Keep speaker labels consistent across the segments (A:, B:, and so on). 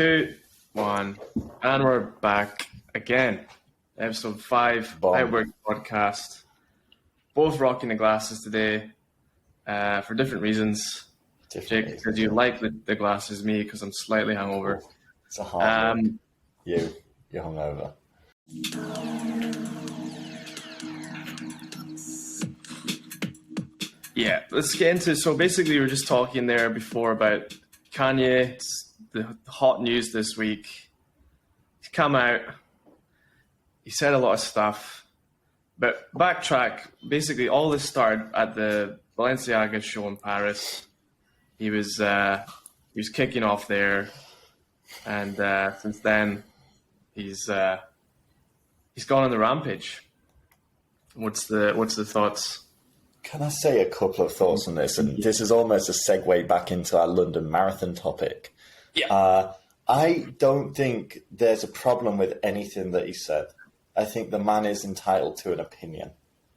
A: Two, one, and we're back again. Episode 5,
B: Bomb.
A: Outwork Podcast. Both rocking the glasses today for different reasons. Jake, because you like the glasses, me because I'm slightly hungover.
B: It's a hard look. You're hungover.
A: Yeah, let's get into it. So basically, we were just talking there before about Kanye. It's the hot news this week. He's come out. He said a lot of stuff. But backtrack, basically all this started at the Balenciaga show in Paris. He was kicking off there, and since then he's gone on the rampage. What's the thoughts?
B: Can I say a couple of thoughts on this? And this is almost a segue back into our London Marathon topic.
A: Yeah.
B: I don't think there's a problem with anything that he said. I think the man is entitled to an opinion,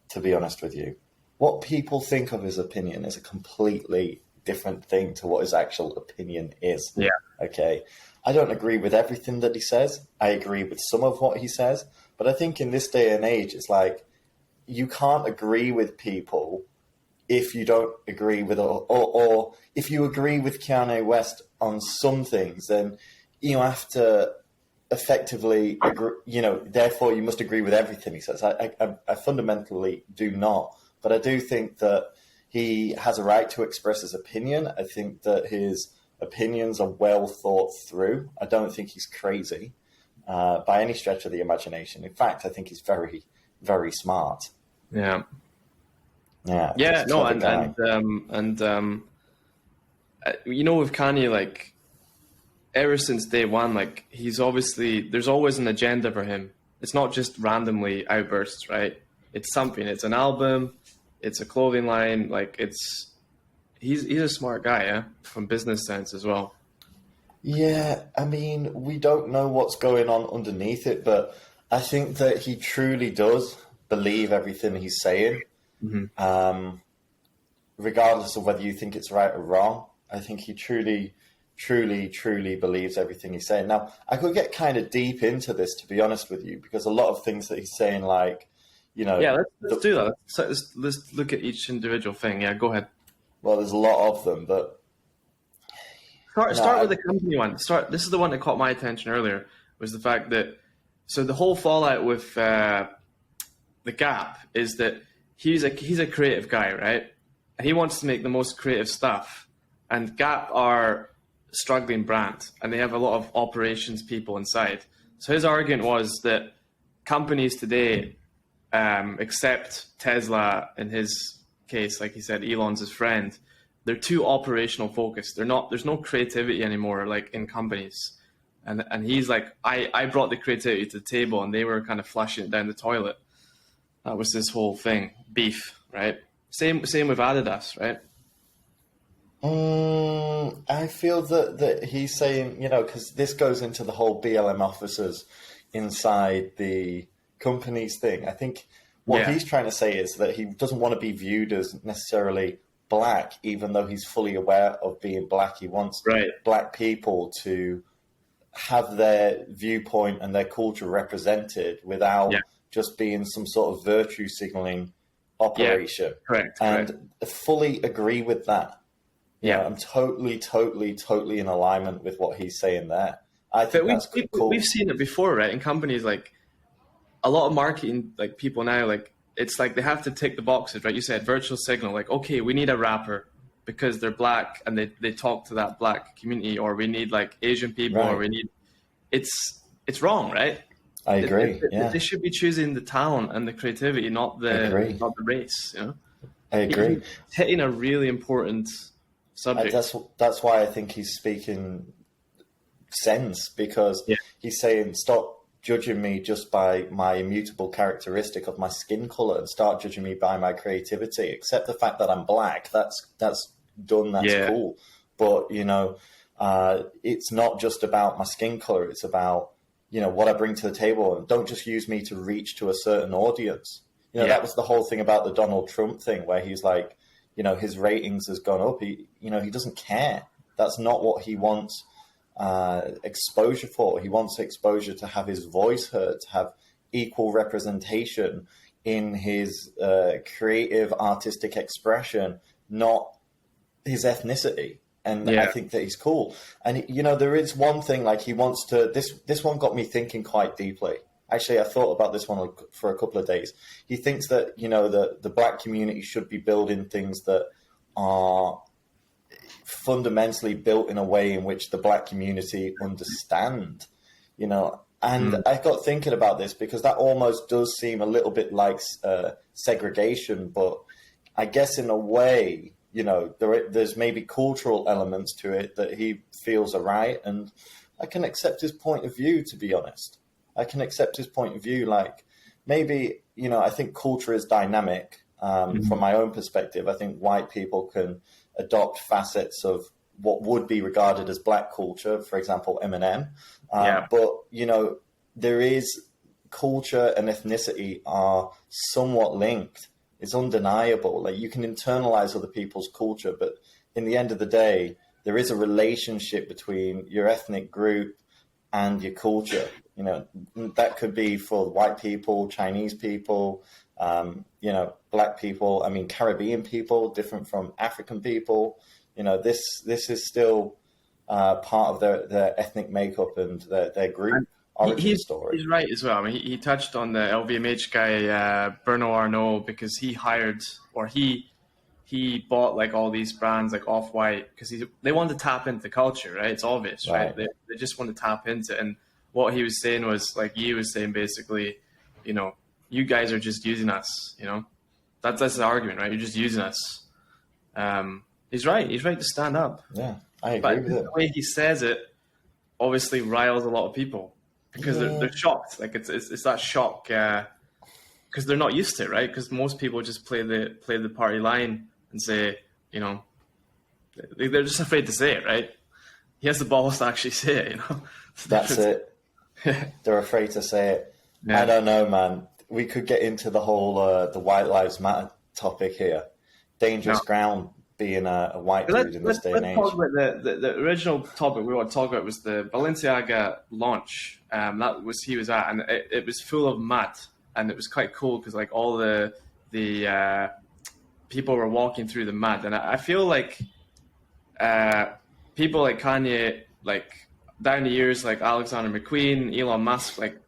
B: to be honest with you. What people think of his opinion is a completely different thing to what his actual opinion is.
A: Yeah.
B: Okay. I don't agree with everything that he says. I agree with some of what he says. But I think in this day and age, it's like you can't agree with people if you don't agree with, or if you agree with Kanye West on some things, then you have to effectively agree, therefore you must agree with everything he says. I fundamentally do not, but I do think that he has a right to express his opinion. I think that his opinions are well thought through. I don't think he's crazy by any stretch of the imagination. In fact, I think he's very, very smart.
A: Yeah.
B: Yeah.
A: No, with Kanye, like, ever since day one, like, there's always an agenda for him. It's not just randomly outbursts, right? It's something. It's an album. It's a clothing line. Like, he's a smart guy, yeah, from business sense as well.
B: Yeah, I mean, we don't know what's going on underneath it, but I think that he truly does believe everything he's saying. Mm-hmm. Regardless of whether you think it's right or wrong, I think he truly believes everything he's saying. Now, I could get kind of deep into this, to be honest with you, because a lot of things that he's saying, like,
A: Yeah, let's do that. Let's look at each individual thing. Yeah, go ahead.
B: Well, there's a lot of them, but...
A: Start with the company one. This is the one that caught my attention earlier, was the fact that... So the whole fallout with the Gap is that he's a creative guy, right? And he wants to make the most creative stuff. And Gap are a struggling brand, and they have a lot of operations people inside. So his argument was that companies today, except Tesla in his case, like he said, Elon's his friend, they're too operational focused. There's no creativity anymore, like in companies. And he's like, I brought the creativity to the table, and they were kind of flushing it down the toilet. That was this whole thing, beef, right? Same with Adidas, right?
B: I feel that he's saying, because this goes into the whole BLM officers inside the companies thing. I think what he's trying to say is that he doesn't want to be viewed as necessarily black, even though he's fully aware of being black. He wants black people to have their viewpoint and their culture represented without just being some sort of virtue signaling operation.
A: Correct.
B: I fully agree with that. I'm totally in alignment with what he's saying there. I think that's cool.
A: We've seen it before, right? In companies, like a lot of marketing, like people now, like it's like they have to tick the boxes, right? You said virtual signal, like, okay, we need a rapper because they're black and they talk to that black community, or we need like Asian people, or we need. It's wrong, right?
B: I agree.
A: They should be choosing the talent and the creativity, not the race.
B: I agree.
A: He's hitting a really important subject.
B: That's why I think he's speaking sense, because he's saying, stop judging me just by my immutable characteristic of my skin color and start judging me by my creativity. Accept the fact that I'm black. That's done. That's cool. But it's not just about my skin color. It's about what I bring to the table, and don't just use me to reach to a certain audience. That was the whole thing about the Donald Trump thing, where he's like, his ratings has gone up. He doesn't care. That's not what he wants exposure for. He wants exposure to have his voice heard, to have equal representation in his creative, artistic expression, not his ethnicity. And I think that he's cool. And, there is one thing, like, he wants to, this one got me thinking quite deeply. Actually, I thought about this one for a couple of days. He thinks that, the black community should be building things that are fundamentally built in a way in which the black community understand, And I got thinking about this because that almost does seem a little bit like segregation, but I guess in a way, there's maybe cultural elements to it that he feels are right. And I can accept his point of view, to be honest. I can accept his point of view. Like, maybe, I think culture is dynamic. From my own perspective, I think white people can adopt facets of what would be regarded as black culture, for example, Eminem. But, there is culture and ethnicity are somewhat linked. It's undeniable. Like, you can internalize other people's culture, but in the end of the day, there is a relationship between your ethnic group and your culture. That could be for white people, Chinese people, black people, Caribbean people, different from African people. This is still part of their ethnic makeup and their group origin story.
A: He's right as well. He touched on the LVMH guy, Bernard Arnault, because he hired, or he bought like all these brands like Off-White because they want to tap into culture, right? It's obvious, right? They just want to tap into it. And what he was saying was, like Yi was saying, basically, you guys are just using us, That's the argument, right? You're just using us. He's right. He's right to stand up.
B: Yeah, I agree with it.
A: The way he says it obviously riles a lot of people because they're shocked. Like it's that shock because they're not used to it, right? Because most people just play the party line and say, they're just afraid to say it, right? He has the balls to actually say it,
B: That's it. They're afraid to say it. Yeah. I don't know, man. We could get into the whole the White Lives Matter topic here. Dangerous ground being a white dude in this day and age.
A: Let's talk about the original topic we want to talk about was the Balenciaga launch. He was at, and it was full of mud, and it was quite cool because like all the people were walking through the mud, and I feel like people like Kanye, like down the years, like Alexander McQueen, Elon Musk, like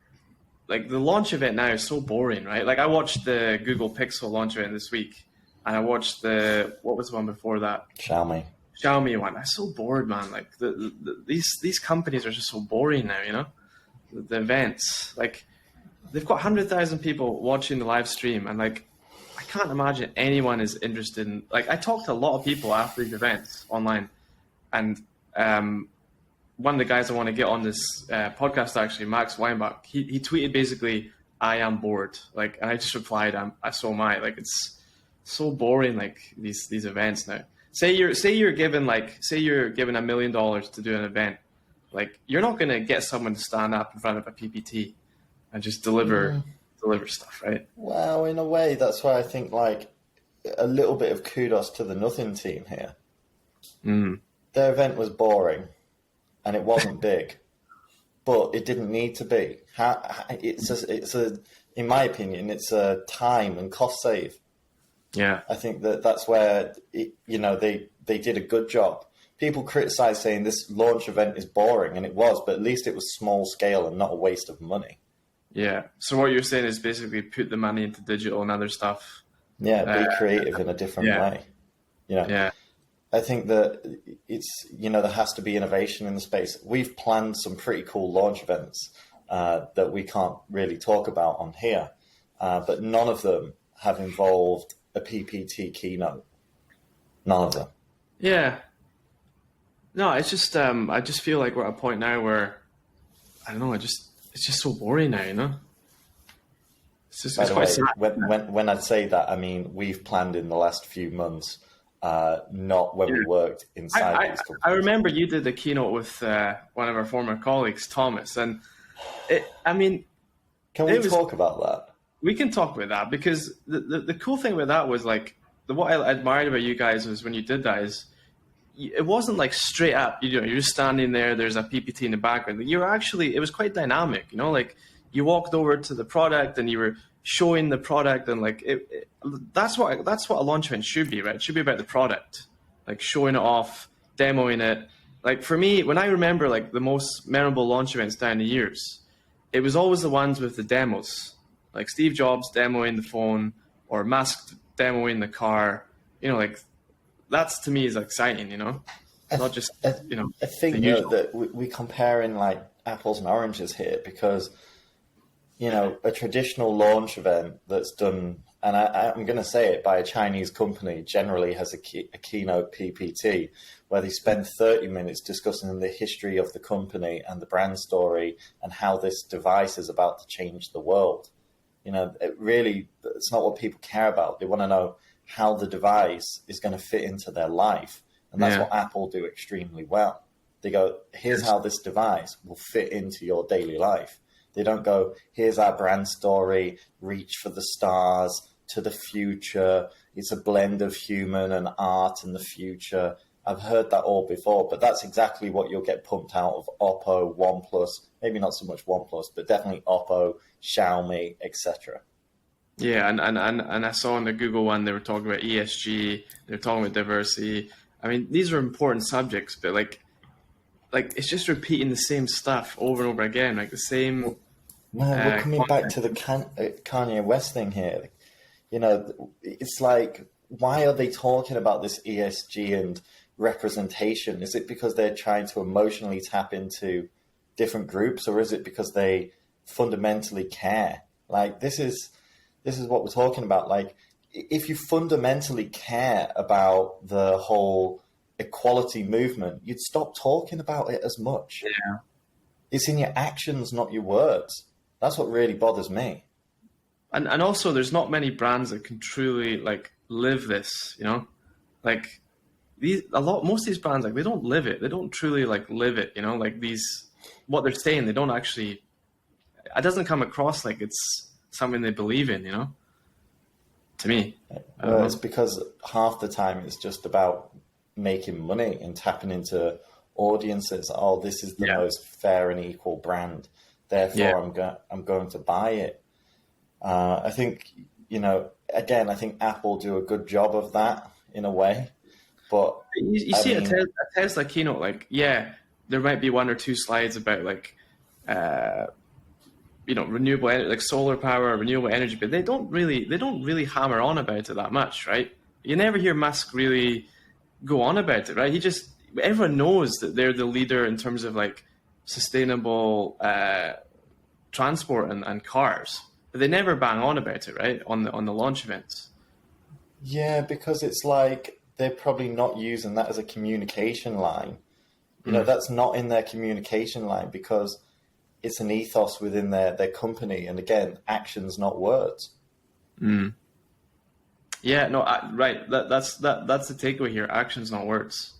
A: the launch event now is so boring, right? Like I watched the Google Pixel launch event this week, and I watched what was the one before that? Xiaomi one. I'm so bored, man. Like these companies are just so boring now, The events, like they've got 100,000 people watching the live stream, and like I can't imagine anyone is interested in. Like I talked to a lot of people after these events online, and one of the guys I want to get on this podcast, actually, Max Weinbach, he tweeted basically, "I am bored." Like, and I just replied, "So am I." Like, it's so boring. Like these events now. Say you're given $1 million to do an event, like you're not gonna get someone to stand up in front of a PPT and just deliver stuff, right?
B: Well, in a way, that's why I think like a little bit of kudos to the Nothing team here. Their event was boring. And it wasn't big, but it didn't need to be. In my opinion, it's a time and cost save.
A: Yeah,
B: I think that's where they did a good job. People criticize saying this launch event is boring, and it was, but at least it was small scale and not a waste of money.
A: Yeah. So what you're saying is basically put the money into digital and other stuff.
B: Yeah, be creative in a different way.
A: Yeah.
B: I think that it's, there has to be innovation in the space. We've planned some pretty cool launch events that we can't really talk about on here, but none of them have involved a PPT keynote. None of them.
A: Yeah. No, it's just, I just feel like we're at a point now where, I don't know, it's just so boring now, It's quite sad.
B: When I say that, I mean, we've planned in the last few months, not when we worked inside these companies.
A: I remember you did the keynote with one of our former colleagues, Thomas, and can
B: we talk about that?
A: We can talk about that because the cool thing about that was like what I admired about you guys was when you did that is it wasn't like straight up, you know, you're just standing there, there's a PPT in the background. You're actually, it was quite dynamic, you know, like you walked over to the product and you were showing the product, and like that's what a launch event should be, right? It should be about the product, like showing it off, demoing it. Like for me, when I remember like the most memorable launch events down the years, it was always the ones with the demos, like Steve Jobs demoing the phone or Musk demoing the car. You know, like that's to me is exciting, you know, not just, you know,
B: I think that we're comparing like apples and oranges here, because, you know, a traditional launch event that's done, and I'm going to say it, by a Chinese company generally has a keynote PPT where they spend 30 minutes discussing the history of the company and the brand story and how this device is about to change the world. You know, it's not what people care about. They want to know how the device is going to fit into their life. And that's what Apple do extremely well. They go, here's how this device will fit into your daily life. They don't go, here's our brand story, reach for the stars, to the future. It's a blend of human and art in the future. I've heard that all before, but that's exactly what you'll get pumped out of Oppo, OnePlus, maybe not so much OnePlus, but definitely Oppo, Xiaomi, etc.
A: Yeah, and I saw in the Google one, they were talking about ESG, they were talking about diversity. I mean, these are important subjects, but like it's just repeating the same stuff over and over again, like the same.
B: Man, we're coming back to the Kanye West thing here. You know, it's like, why are they talking about this ESG and representation? Is it because they're trying to emotionally tap into different groups, or is it because they fundamentally care? Like, this is what we're talking about. Like, if you fundamentally care about the whole equality movement, you'd stop talking about it as much.
A: Yeah.
B: It's in your actions, not your words. That's what really bothers me.
A: And also, there's not many brands that can truly like live this, you know, like most of these brands, like they don't live it. They don't truly like live it, you know, like what they're saying, they don't actually, it doesn't come across like it's something they believe in, you know, to me.
B: Well, it's because half the time it's just about making money and tapping into audiences. Oh, this is the most fair and equal brand, therefore I'm going to buy it. I think, you know, again, I think Apple do a good job of that in a way, but
A: you see a Tesla keynote, like, there might be one or two slides about like, you know, renewable energy, like solar power, renewable energy, but they don't really hammer on about it that much, right? You never hear Musk really go on about it, right? Everyone knows that they're the leader in terms of like sustainable transport and cars, but they never bang on about it, right? On the launch events.
B: Yeah, because it's like they're probably not using that as a communication line. You know, that's not in their communication line because it's an ethos within their company. And again, actions, not words.
A: Yeah, no, right. That's the takeaway here. Actions, not words.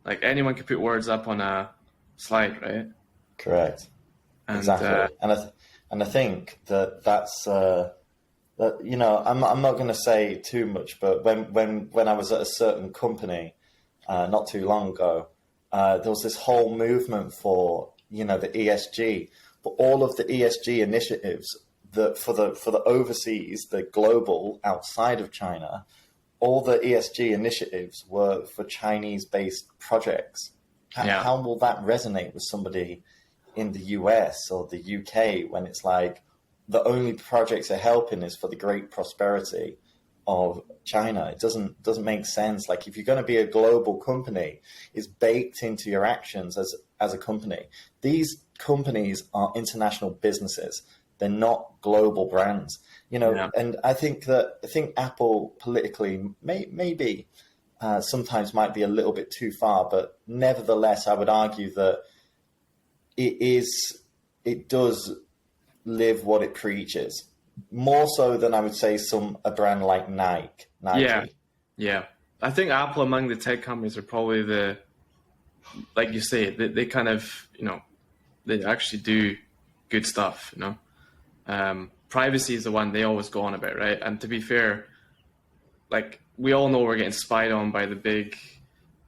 A: Like anyone can put words up on a slide, right?
B: Correct.
A: And,
B: exactly. And I think that's that, you know, I'm not going to say too much, but when I was at a certain company not too long ago, there was this whole movement for, you know, the ESG, but all of the ESG initiatives that for the overseas, the global outside of China, all the ESG initiatives were for Chinese-based projects. How will that resonate with somebody in the US or the UK when it's like the only projects they're helping is for the great prosperity of China? It doesn't make sense. Like, if you're going to be a global company, it's baked into your actions as a company. These companies are international businesses. They're not global brands, you know. And I think Apple politically maybe sometimes might be a little bit too far, but nevertheless, I would argue that it does live what it preaches, more so than I would say a brand like Nike.
A: Yeah. I think Apple among the tech companies are probably like you say, they kind of, you know, they actually do good stuff, you know. Privacy is the one they always go on about, right? And to be fair, like we all know we're getting spied on by the big,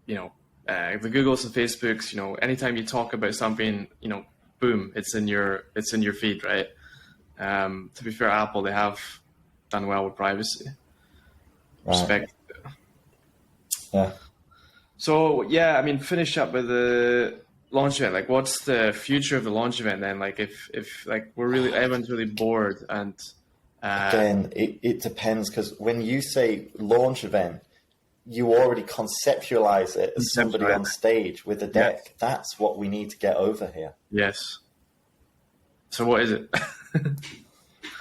A: you know, the Googles and Facebooks, anytime you talk about something, boom, it's in your feed, right? To be fair, Apple, they have done well with privacy.
B: Right.
A: Respect.
B: Yeah.
A: So finish up with the launch event. Like, what's the future of the launch event then? Like, if like everyone's really bored and
B: again, it depends, because when you say launch event, you already conceptualize it as somebody on stage with a deck. Yeah. That's what we need to get over here.
A: Yes. So what is it?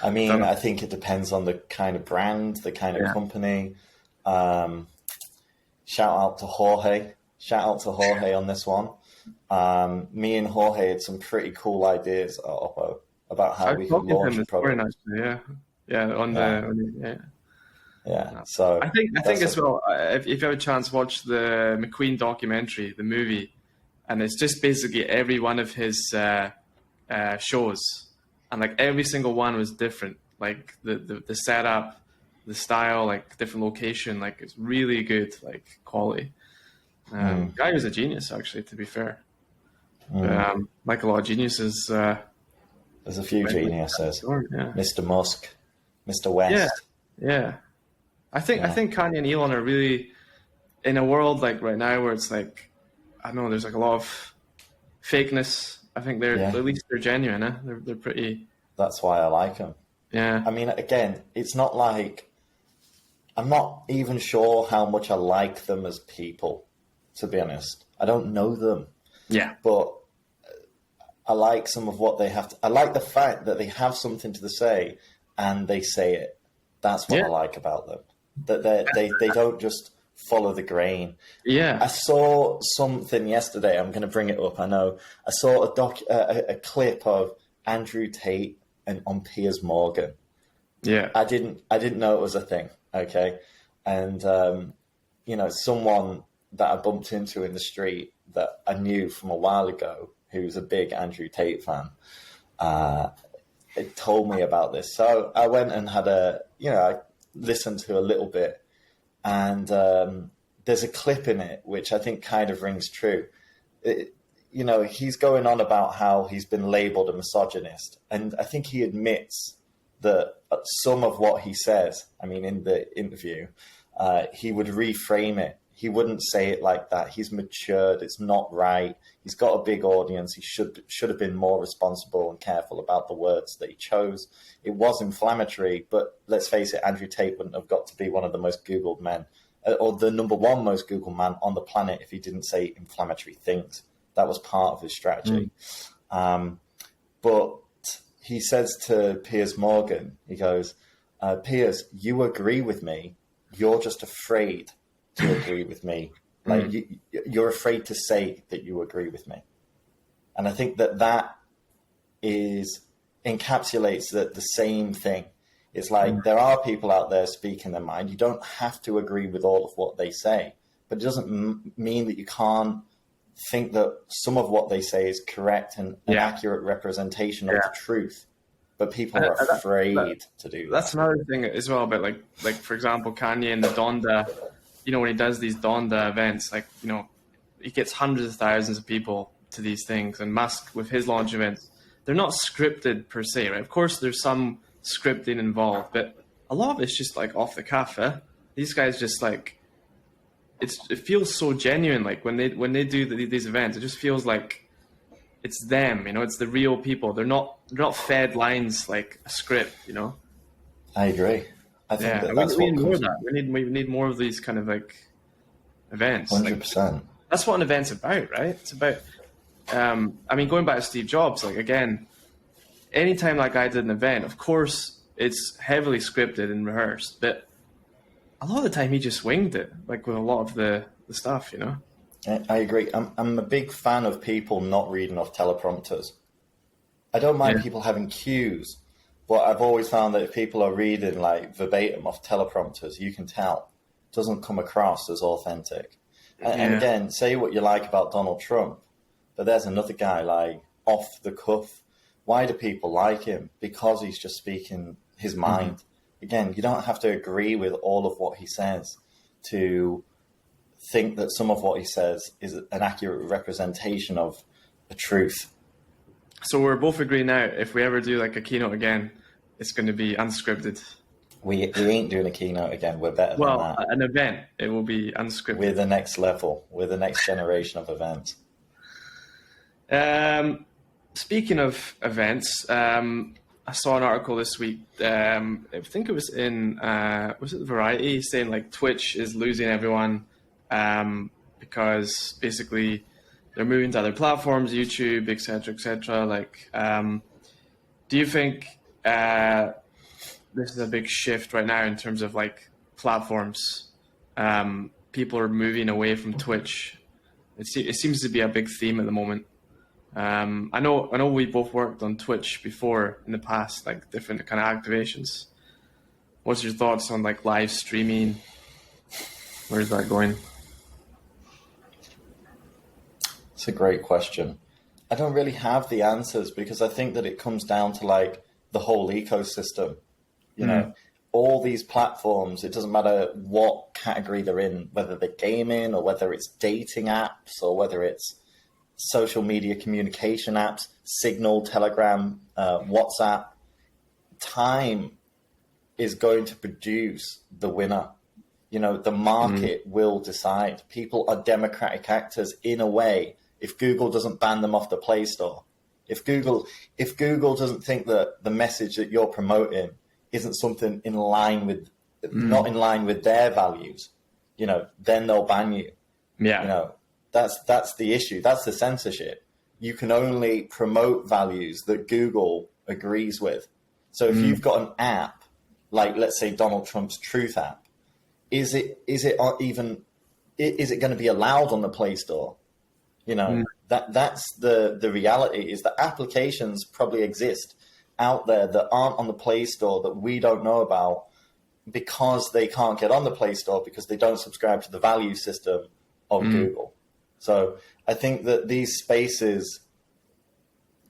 B: I mean, I think it depends on the kind of brand, the kind of company. Shout out to Jorge. On this one. Me and Jorge had some pretty cool ideas at Oppo about how we can launch a product. Yeah. So
A: I think as well, if you have a chance, watch the McQueen documentary, the movie, and it's just basically every one of his shows, and like every single one was different. Like the setup, the style, like different location, like it's really good, like quality. Guy was a genius, actually, to be fair. Like a lot of geniuses.
B: There's a few geniuses. Mr. Musk, Mr. West.
A: Yeah. I think Kanye and Elon are really, in a world like right now where it's like, I don't know, there's like a lot of fakeness. I think at least they're genuine. Eh? They're pretty.
B: That's why I like them.
A: Yeah.
B: I mean, again, it's not like, I'm not even sure how much I like them as people, to be honest. I don't know them.
A: Yeah.
B: But I like some of what they have to. I like the fact that they have something to say and they say it. That's what I like about them. That they don't just follow the grain.
A: Yeah.
B: I saw something yesterday. I'm going to bring it up. I know. I saw a clip of Andrew Tate and on Piers Morgan.
A: Yeah.
B: I didn't know it was a thing. Okay. And someone that I bumped into in the street that I knew from a while ago, who's a big Andrew Tate fan, it told me about this. So I went and had I listened to a little bit, and there's a clip in it which I think kind of rings true. He's going on about how he's been labeled a misogynist, and I think he admits that some of what he says, I mean, in the interview, he would reframe it. He wouldn't say it like that. He's matured. It's not right. He's got a big audience. He should have been more responsible and careful about the words that he chose. It was inflammatory, but let's face it, Andrew Tate wouldn't have got to be one of the most Googled men, or the number one most Googled man on the planet if he didn't say inflammatory things. That was part of his strategy. But he says to Piers Morgan, he goes, Piers, you agree with me. You're just afraid to agree with me. Like you're afraid to say that you agree with me. And I think that encapsulates the same thing. It's like there are people out there speaking their mind. You don't have to agree with all of what they say, but it doesn't mean that you can't think that some of what they say is correct and an accurate representation of the truth. But people are afraid to do that.
A: That's another thing as well about like for example, Kanye and the Donda. When he does these Donda events, he gets hundreds of thousands of people to these things. And Musk with his launch events, they're not scripted per se, right? Of course, there's some scripting involved, but a lot of it's just like off the cuff. These guys just like it feels so genuine. Like when they do these events, it just feels like it's them. It's the real people. They're not fed lines like a script.
B: I agree. I think that's
A: we need more of that. We need more of these kind of like events.
B: 100%.
A: That's what an event's about, right? It's about. Going back to Steve Jobs, like again, anytime that guy did an event, of course it's heavily scripted and rehearsed, but a lot of the time he just winged it, like with a lot of the stuff,
B: I agree. I'm a big fan of people not reading off teleprompters. I don't mind people having cues. But I've always found that if people are reading like verbatim off teleprompters, you can tell it doesn't come across as authentic. And again, say what you like about Donald Trump, but there's another guy like off the cuff. Why do people like him? Because he's just speaking his mind. Again, you don't have to agree with all of what he says to think that some of what he says is an accurate representation of the truth.
A: So we're both agreeing now, if we ever do like a keynote again, it's going to be unscripted.
B: We ain't doing a keynote again. We're better than that.
A: Well, an event, it will be unscripted.
B: We're the next level. We're the next generation of events.
A: Speaking of events, I saw an article this week. I think it was in was it Variety, saying like Twitch is losing everyone because basically they're moving to other platforms, YouTube, etc. Like, do you think this is a big shift right now in terms of like platforms? People are moving away from Twitch. It seems to be a big theme at the moment. I know we both worked on Twitch before in the past, like different kind of activations. What's your thoughts on like live streaming? Where's that going?
B: It's a great question. I don't really have the answers because I think that it comes down to like the whole ecosystem. You know, all these platforms, it doesn't matter what category they're in, whether they're gaming or whether it's dating apps or whether it's social media communication apps, Signal, Telegram, WhatsApp. Time is going to produce the winner. You know, the market will decide. People are democratic actors in a way. If Google doesn't ban them off the Play Store, if Google doesn't think that the message that you're promoting isn't something in line with, not in line with their values, you know, then they'll ban you.
A: Yeah.
B: You know, that's the issue. That's the censorship. You can only promote values that Google agrees with. So if you've got an app, like let's say Donald Trump's Truth app, is it going to be allowed on the Play Store? You know, that's the reality, is that applications probably exist out there that aren't on the Play Store that we don't know about because they can't get on the Play Store because they don't subscribe to the value system of Google. So I think that these spaces,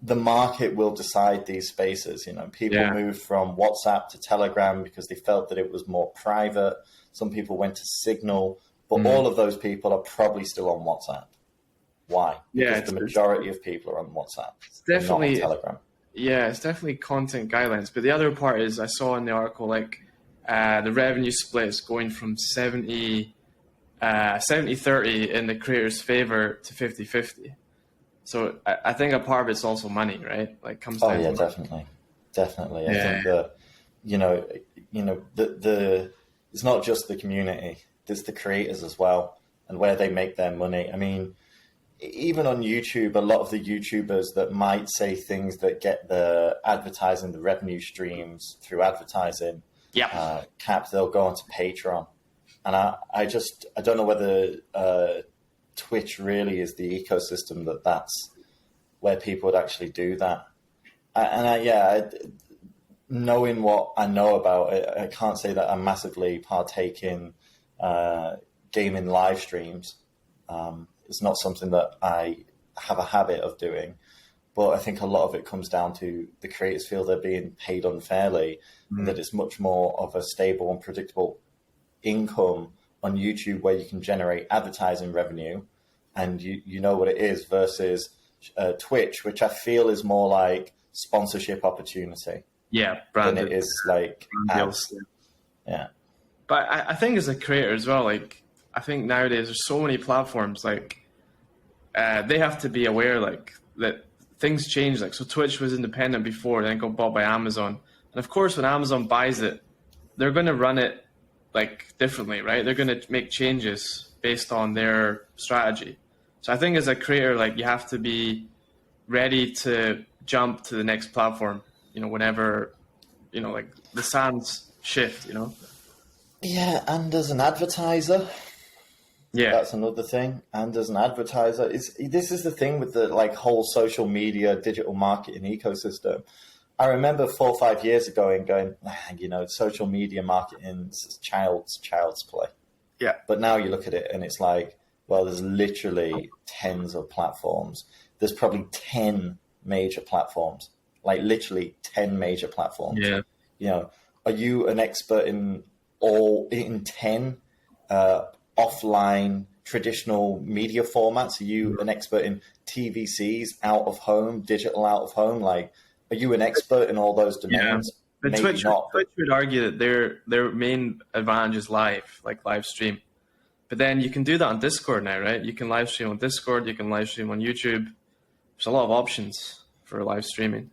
B: the market will decide these spaces. You know, people moved from WhatsApp to Telegram because they felt that it was more private. Some people went to Signal, but all of those people are probably still on WhatsApp. Why? Because the majority of people are on WhatsApp.
A: It's definitely
B: not on Telegram. Yeah,
A: it's definitely content guidelines. But the other part is, I saw in the article, like the revenue split is going from 70-30 in the creator's favor to 50-50. So I think a part of it's also money, right? Like comes down to
B: definitely.
A: Yeah.
B: I think that the it's not just the community; there's the creators as well, and where they make their money. I mean, even on YouTube, a lot of the YouTubers that might say things that get the advertising, the revenue streams through advertising, capped, they'll go onto Patreon. And I don't know whether Twitch really is the ecosystem that's where people would actually do that. Knowing what I know about it, I can't say that I massively partake in gaming live streams. It's not something that I have a habit of doing. But I think a lot of it comes down to the creators feel they're being paid unfairly, and that it's much more of a stable and predictable income on YouTube where you can generate advertising revenue and you know what it is, versus Twitch, which I feel is more like sponsorship opportunity.
A: Yeah, branded.
B: Than it is like ads. Yeah.
A: But I think as a creator as well, like I think nowadays there's so many platforms, like they have to be aware like that things change. Like so Twitch was independent before, then got bought by Amazon. And of course when Amazon buys it, they're gonna run it like differently, right? They're gonna make changes based on their strategy. So I think as a creator, like you have to be ready to jump to the next platform, you know, whenever, you know, like the sands shift, you know?
B: Yeah, and as an advertiser,
A: yeah,
B: that's another thing. And as an advertiser, this is the thing with the like whole social media, digital marketing ecosystem. I remember 4 or 5 years ago and going, you know, social media marketing is child's play.
A: Yeah.
B: But now you look at it and it's like, well, there's literally tens of platforms. There's probably 10 major platforms, like literally 10 major platforms.
A: Yeah.
B: You know, are you an expert in 10 offline traditional media formats? Are you an expert in TVCs, out of home, digital out of home? Like, are you an expert in all those domains?
A: Yeah. But
B: Maybe
A: Twitch
B: not.
A: would argue that their main advantage is live stream. But then you can do that on Discord now, right? You can live stream on Discord, you can live stream on YouTube. There's a lot of options for live streaming.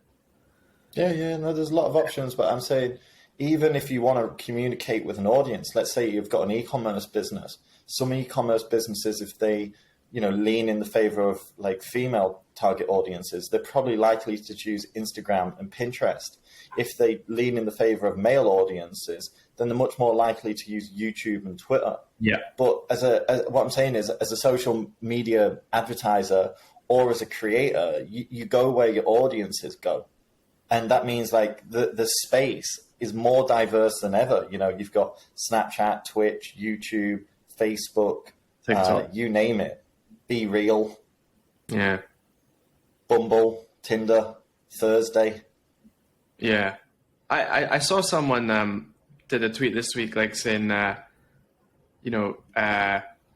B: Yeah, no, there's a lot of options, but I'm saying even if you want to communicate with an audience, let's say you've got an e-commerce business. Some e-commerce businesses, if they, lean in the favor of like female target audiences, they're probably likely to choose Instagram and Pinterest. If they lean in the favor of male audiences, then they're much more likely to use YouTube and Twitter.
A: Yeah.
B: But what I'm saying is, as a social media advertiser or as a creator, you go where your audiences go. And that means like the space is more diverse than ever. You've got Snapchat, Twitch, YouTube, Facebook,
A: TikTok,
B: you name it. Be Real.
A: Yeah.
B: Bumble, Tinder, Thursday.
A: Yeah. I saw someone did a tweet this week like saying,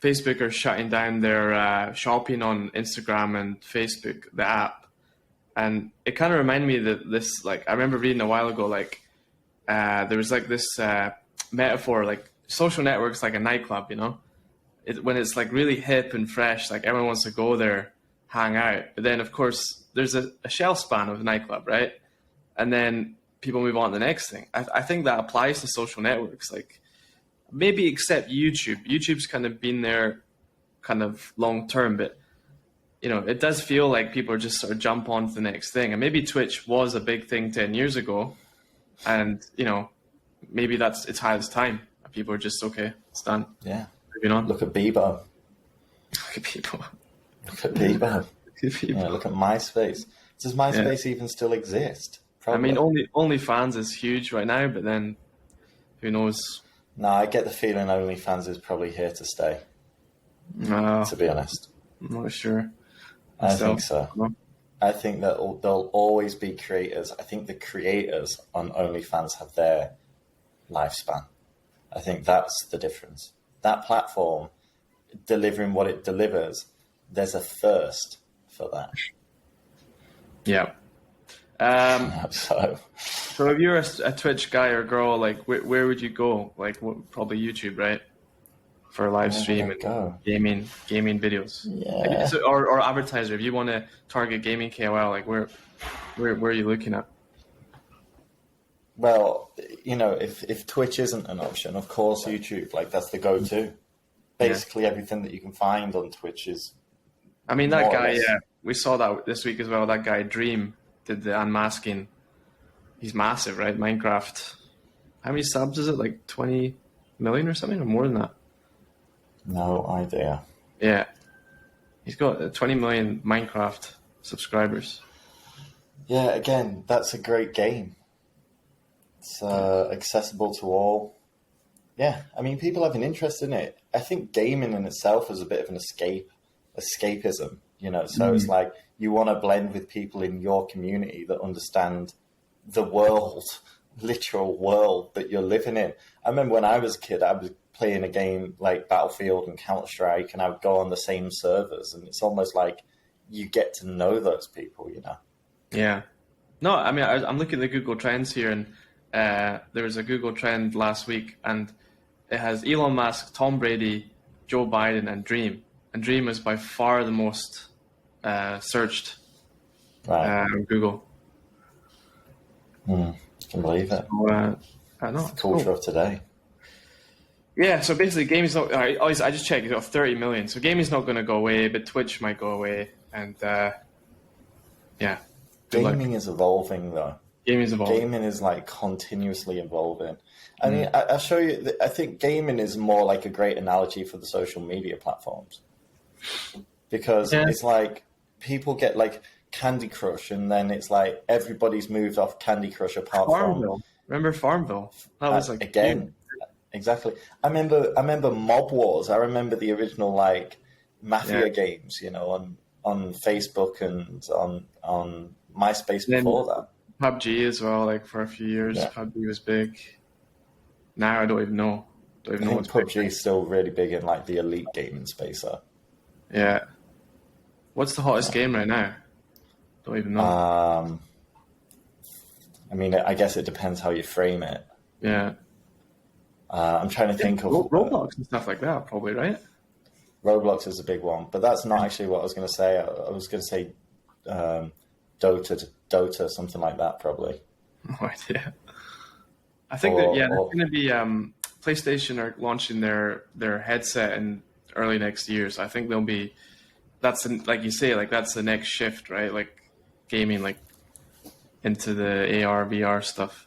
A: Facebook are shutting down their shopping on Instagram and Facebook, the app. And it kind of reminded me that this, like, I remember reading a while ago, like, there was like this metaphor, like social networks, like a nightclub, when it's like really hip and fresh, like everyone wants to go there, hang out. But then, of course, there's a shelf span of a nightclub, right? And then people move on to the next thing. I think that applies to social networks, like maybe except YouTube. YouTube's kind of been there kind of long term, but it does feel like people are just sort of jump on to the next thing. And maybe Twitch was a big thing 10 years ago. And, maybe it's high as time. People are just, okay, it's done.
B: Yeah.
A: Moving on.
B: Look at Bieber.
A: Look at people.
B: Look at Bieber.
A: Look at people.
B: Yeah, look at MySpace. Does MySpace even still exist? Probably.
A: I mean, OnlyFans is huge right now, but then who knows?
B: No, I get the feeling OnlyFans is probably here to stay.
A: No.
B: To be honest.
A: I'm not sure.
B: I think so. I think that there'll always be creators. I think the creators on OnlyFans have their lifespan. I think that's the difference. That platform delivering what it delivers, there's a thirst for that.
A: Yeah. So if you're a Twitch guy or girl, like where would you go? Like probably YouTube, right? For live stream and gaming videos.
B: Yeah.
A: Or advertiser. If you want to target gaming KOL, like where are you looking at?
B: Well, if Twitch isn't an option, of course YouTube, like that's the go-to. Basically everything that you can find on Twitch is.
A: I mean, that guy, we saw that this week as well. That guy Dream did the unmasking. He's massive, right? Minecraft. How many subs is it? Like 20 million or something, or more than that?
B: No idea.
A: Yeah. He's got 20 million Minecraft subscribers.
B: Yeah, again, that's a great game. It's accessible to all. Yeah, I mean, people have an interest in it. I think gaming in itself is a bit of an escapism, so it's like you want to blend with people in your community that understand the world, literal world that you're living in. I remember when I was a kid, I was playing a game like Battlefield and Counter-Strike, and I would go on the same servers, and it's almost like you get to know those people,
A: Yeah. No, I mean, I'm looking at the Google Trends here, and there was a Google Trend last week, and it has Elon Musk, Tom Brady, Joe Biden, and Dream. And Dream is by far the most searched on Google.
B: Can believe it.
A: So, I know.
B: It's the culture of today.
A: Yeah, so basically gaming's not... I just checked, it's got 30 million. So gaming's not going to go away, but Twitch might go away. And, yeah.
B: Gaming is evolving, though.
A: Gaming's evolving.
B: Gaming is, like, continuously evolving. I mean, I'll show you... I think gaming is more like a great analogy for the social media platforms. Because it's like people get, like, Candy Crush, and then it's like everybody's moved off Candy Crush apart
A: Farmville. Remember Farmville? That was like...
B: Again... Exactly. I remember Mob Wars. I remember the original like Mafia games, on Facebook and on MySpace before that.
A: PUBG as well, like for a few years. Yeah. PUBG was big. Now I don't even know. Don't
B: I
A: even know
B: think
A: what's
B: PUBG is still really big in like the elite gaming space, though.
A: Yeah. What's the hottest game right now? Don't even know.
B: I mean, I guess it depends how you frame it.
A: Yeah.
B: I'm trying to think of
A: Roblox and stuff like that, probably, right?
B: Roblox is a big one, but that's not actually what I was going to say. I was going to say Dota, something like that, probably.
A: No idea. I think there's going to be PlayStation are launching their headset in early next year, so I think they'll be. Like you say, like that's the next shift, right? Like gaming, like into the AR, VR stuff.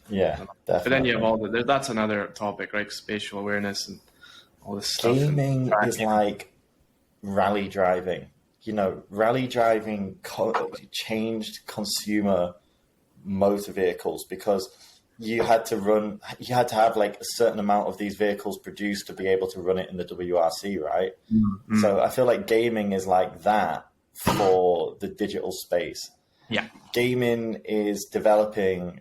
B: Yeah, definitely.
A: But then you have that's another topic, right? Spatial awareness and all this stuff.
B: Gaming is like rally driving. You know, rally driving changed consumer motor vehicles because you had to have like a certain amount of these vehicles produced to be able to run it in the WRC, right? Mm-hmm. So I feel like gaming is like that for the digital space.
A: Yeah.
B: Gaming is developing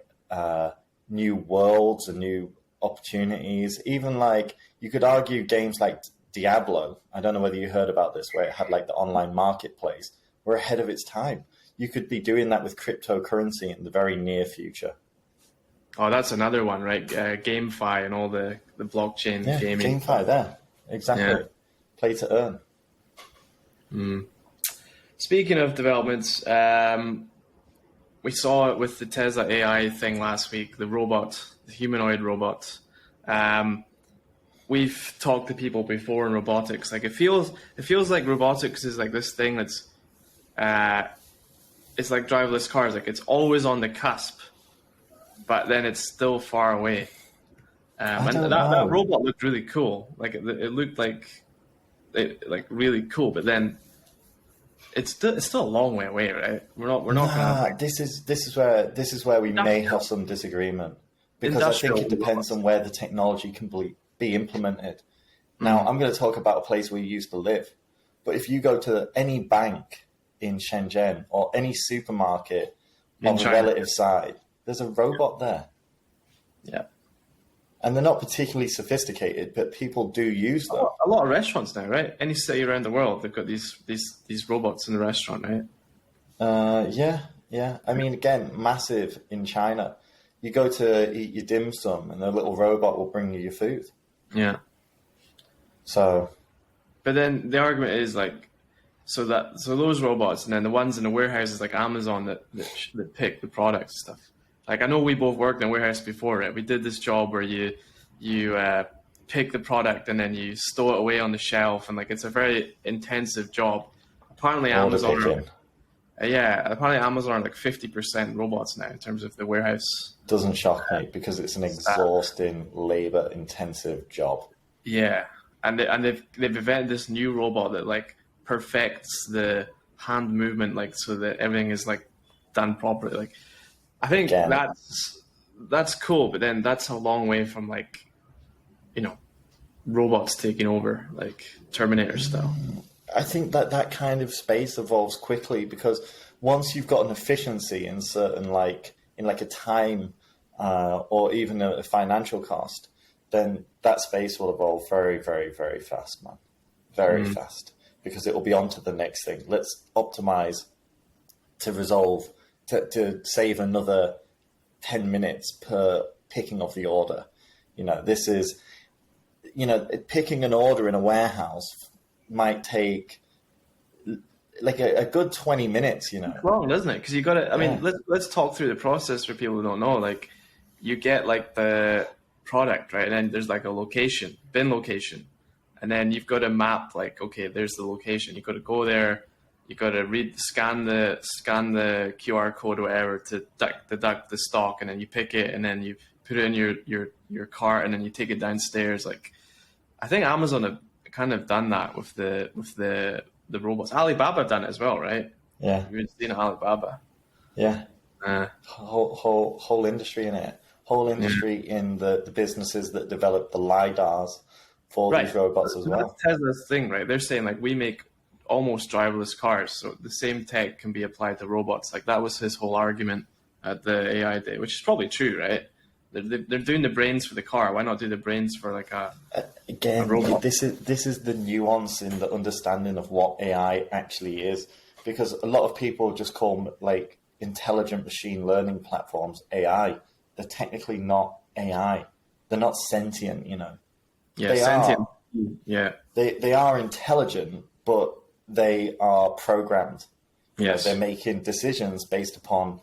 B: new worlds and new opportunities. Even like you could argue games like Diablo, I don't know whether you heard about this, where it had like the online marketplace, were ahead of its time. You could be doing that with cryptocurrency in the very near future.
A: Oh, that's another one, right? GameFi and all the blockchain gaming.
B: GameFi there. Exactly. Yeah. Play to earn.
A: Speaking of developments, we saw it with the Tesla AI thing last week, the humanoid robot. We've talked to people before in robotics. Like it feels like robotics is like this thing that's it's like driverless cars. Like it's always on the cusp, but then it's still far away. And that robot looked really cool. Like it looked like really cool, but then it's still a long way away, right? We're not gonna. Like,
B: this is where we may have some disagreement because I think it depends on where the technology can be implemented. Now, I'm going to talk about a place where you used to live, but if you go to any bank in Shenzhen or any supermarket of a relative side, there's a robot there.
A: Yeah.
B: And they're not particularly sophisticated, but people do use them.
A: A lot of restaurants now, right? Any city around the world, they've got these robots in the restaurant, right?
B: Yeah. I mean, again, massive in China. You go to eat your dim sum, and a little robot will bring you your food.
A: Yeah.
B: So.
A: But then the argument is like, so those robots, and then the ones in the warehouses like Amazon that pick the products and stuff. Like I know we both worked in a warehouse before, right? We did this job where you pick the product and then you stow it away on the shelf, and like it's a very intensive job. Apparently Amazon are like 50% robots now in terms of the warehouse.
B: Doesn't shock me because it's an exhausting, labor-intensive job.
A: Yeah, and they've invented this new robot that like perfects the hand movement, like so that everything is like done properly. Like I think that's cool, but then that's a long way from like, you know, robots taking over, like Terminator style.
B: I think that kind of space evolves quickly because once you've got an efficiency in certain in a time or even a financial cost, then that space will evolve very, very, very fast, man. Very fast, because it will be on to the next thing. Let's optimize to resolve, to save another 10 minutes per picking of the order. You know, this is, picking an order in a warehouse might take like a good 20 minutes,
A: It's long, doesn't it? Because you got to, I mean, let's talk through the process for people who don't know. Like you get like the product, right? And then there's like a bin location. And then you've got to map like, okay, there's the location. You've got to go there. You've got to scan the QR code or whatever to deduct the stock. And then you pick it and then you put it in your cart and then you take it downstairs. Like, I think Amazon have kind of done that with the robots. Alibaba done it as well, right?
B: Yeah.
A: You've seen Alibaba.
B: Yeah. Whole industry in it. Whole industry in the businesses that develop the LiDARs for these robots as well.
A: That's Tesla's thing, right? They're saying like we make almost driverless cars, so the same tech can be applied to robots. Like that was his whole argument at the AI day, which is probably true, right? They're doing the brains for the car. Why not do the brains for like a robot?
B: This is the nuance in the understanding of what AI actually is, because a lot of people just call like intelligent machine learning platforms AI. They're technically not AI. They're not sentient, you know.
A: Yeah, sentient. Yeah,
B: they are intelligent, but they are programmed.
A: Yes,
B: they're making decisions based upon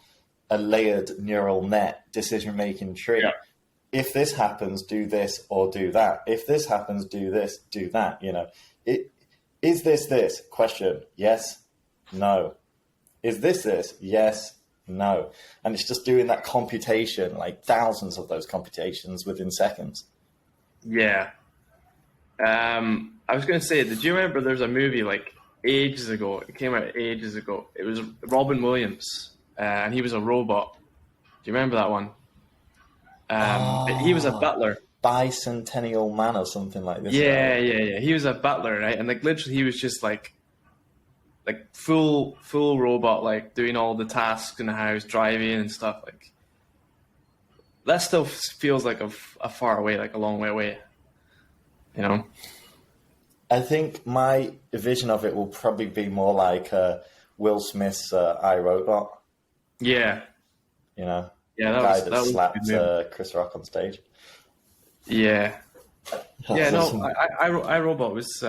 B: a layered neural net decision-making tree.
A: Yeah.
B: If this happens, do this or do that. If this happens, do this, do that. You know, is this? Question: yes, no. Is this? Yes, no. And it's just doing that computation, like thousands of those computations within seconds.
A: Yeah. I was going to say, did you remember there's a movie like ages ago? It came out ages ago. It was Robin Williams, and he was a robot. Do you remember that one? He was a butler.
B: Bicentennial Man or something like this.
A: Yeah, right? yeah. He was a butler, right? And like literally, he was just like full robot, like doing all the tasks in the house, driving and stuff. Like that still feels like a far away, like a long way away. You know.
B: I think my vision of it will probably be more like Will Smith's iRobot.
A: Yeah.
B: You know.
A: Yeah,
B: that slapped Chris Rock on stage.
A: Yeah. Yeah, no, iRobot was.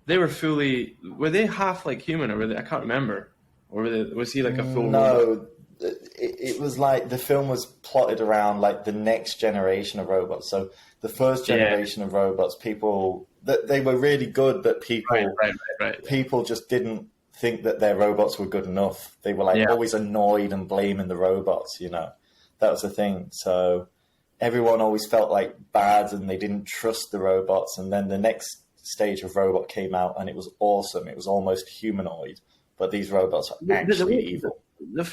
A: They were fully. Were they half like human, or were they? I can't remember. Or was he like a full?
B: No,
A: robot?
B: It was like the film was plotted around like the next generation of robots. So the first generation of robots, people they were really good, but people people just didn't think that their robots were good enough. They were like always annoyed and blaming the robots, you know. That was the thing. So everyone always felt like bad and they didn't trust the robots. And then the next stage of robot came out and it was awesome. It was almost humanoid, but these robots are actually evil.
A: The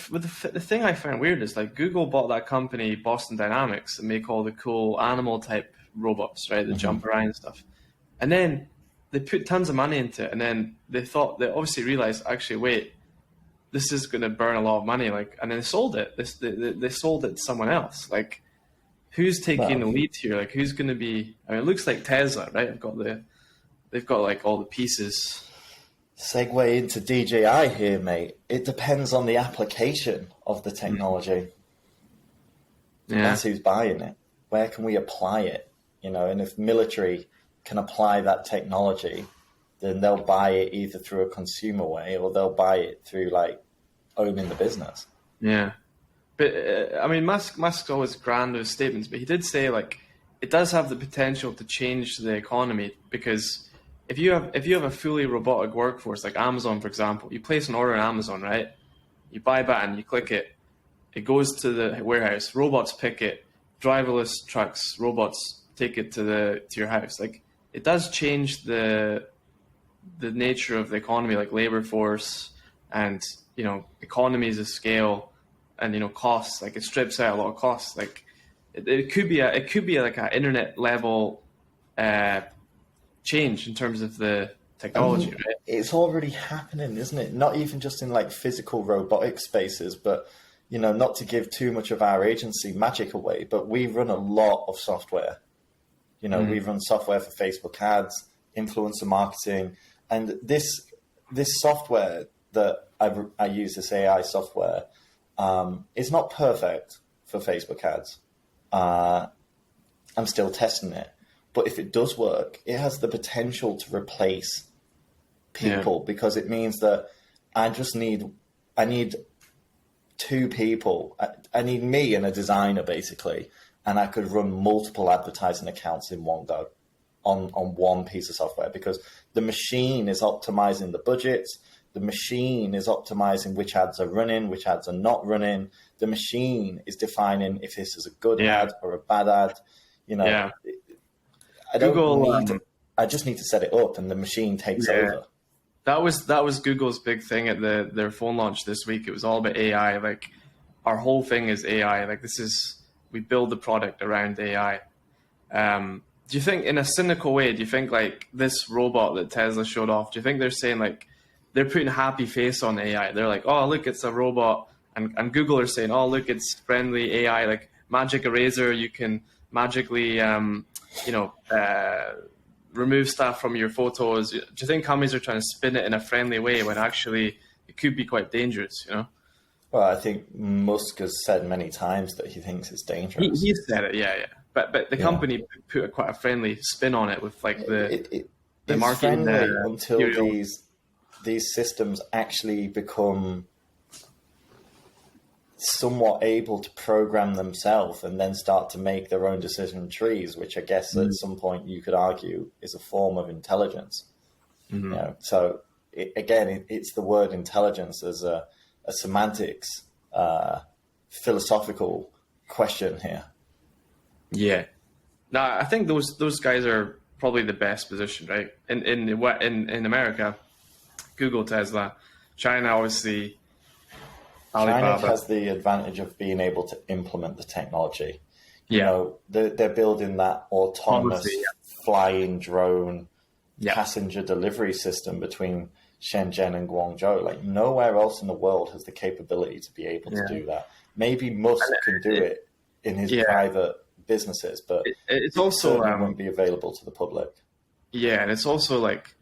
A: thing I find weird is like Google bought that company, Boston Dynamics, and make all the cool animal type robots, right? That jump around and stuff. And then they put tons of money into it, and then they obviously realized, actually, wait, this is going to burn a lot of money, like, and then they sold it. They sold it to someone else. Like, who's taking the lead here? Like, who's going to be? I mean, it looks like Tesla, right? They've got like all the pieces.
B: Segue into DJI here, mate. It depends on the application of the technology. Yeah. That's who's buying it. Where can we apply it? You know, and if military can apply that technology, then they'll buy it either through a consumer way or they'll buy it through like owning the business. Yeah.
A: But I mean, Musk's always grand with statements, but he did say like it does have the potential to change the economy, because if you have a fully robotic workforce like Amazon, for example, you place an order on Amazon, right? You buy a button, you click it, it goes to the warehouse, robots pick it, driverless trucks, robots take it to your house. Like, it does change the nature of the economy, like labor force and, you know, economies of scale and, you know, costs. Like, it strips out a lot of costs. Like, it could be like an internet level change in terms of the technology, right?
B: It's already happening, isn't it? Not even just in like physical robotic spaces, but, you know, not to give too much of our agency magic away, but we run a lot of software. You know, we run software for Facebook ads, influencer marketing, and this software that I use, this AI software, is not perfect for Facebook ads. I'm still testing it, but if it does work, it has the potential to replace people, because it means that I need two people. I need me and a designer, basically, and I could run multiple advertising accounts in one go on one piece of software, because the machine is optimizing the budgets. The machine is optimizing which ads are running, which ads are not running. The machine is defining if this is a good ad or a bad ad. You know, I just need to set it up, and the machine takes over.
A: That was Google's big thing at their phone launch this week. It was all about AI. Like, our whole thing is AI. Like, we build the product around AI. Do you think, in a cynical way, do you think like this robot that Tesla showed off, do you think they're saying like, they're putting a happy face on AI? They're like, oh, look, it's a robot. And Google are saying, oh, look, it's friendly AI. Like, magic eraser, you can magically, remove stuff from your photos. Do you think companies are trying to spin it in a friendly way when actually it could be quite dangerous,
B: Well, I think Musk has said many times that he thinks it's dangerous.
A: He said it, yeah. But the company put quite a friendly spin on it with like the marketing
B: friendly until
A: material.
B: these systems actually become somewhat able to program themselves and then start to make their own decision trees, which I guess at some point you could argue is a form of intelligence.
A: Mm-hmm.
B: So it's the word intelligence as a semantics, philosophical question here.
A: Yeah. No, I think those guys are probably the best positioned, right? In America, Google, Tesla, China, obviously, Alibaba.
B: China has the advantage of being able to implement the technology.
A: Yeah.
B: They're building that autonomous flying drone
A: Yeah.
B: passenger delivery system between Shenzhen and Guangzhou. Like nowhere else in the world has the capability to be able to do that. Maybe Musk can do it in his private businesses, but
A: it's also
B: won't be available to the public.
A: Yeah, and it's also like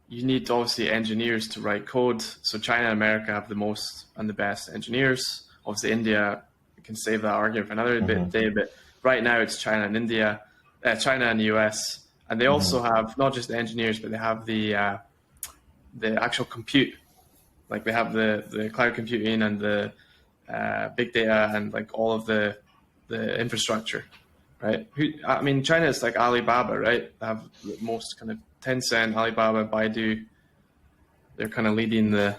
A: you need obviously engineers to write code. So China and America have the most and the best engineers. Obviously, India, we can save that argument for another day. But right now, it's China and India, China and the US, and they also have not just the engineers, but they have the actual compute. Like they have the cloud computing and the big data and like all of the infrastructure, right? China is like Alibaba, right? They have the most kind of Tencent, Alibaba, Baidu. They're kind of leading the.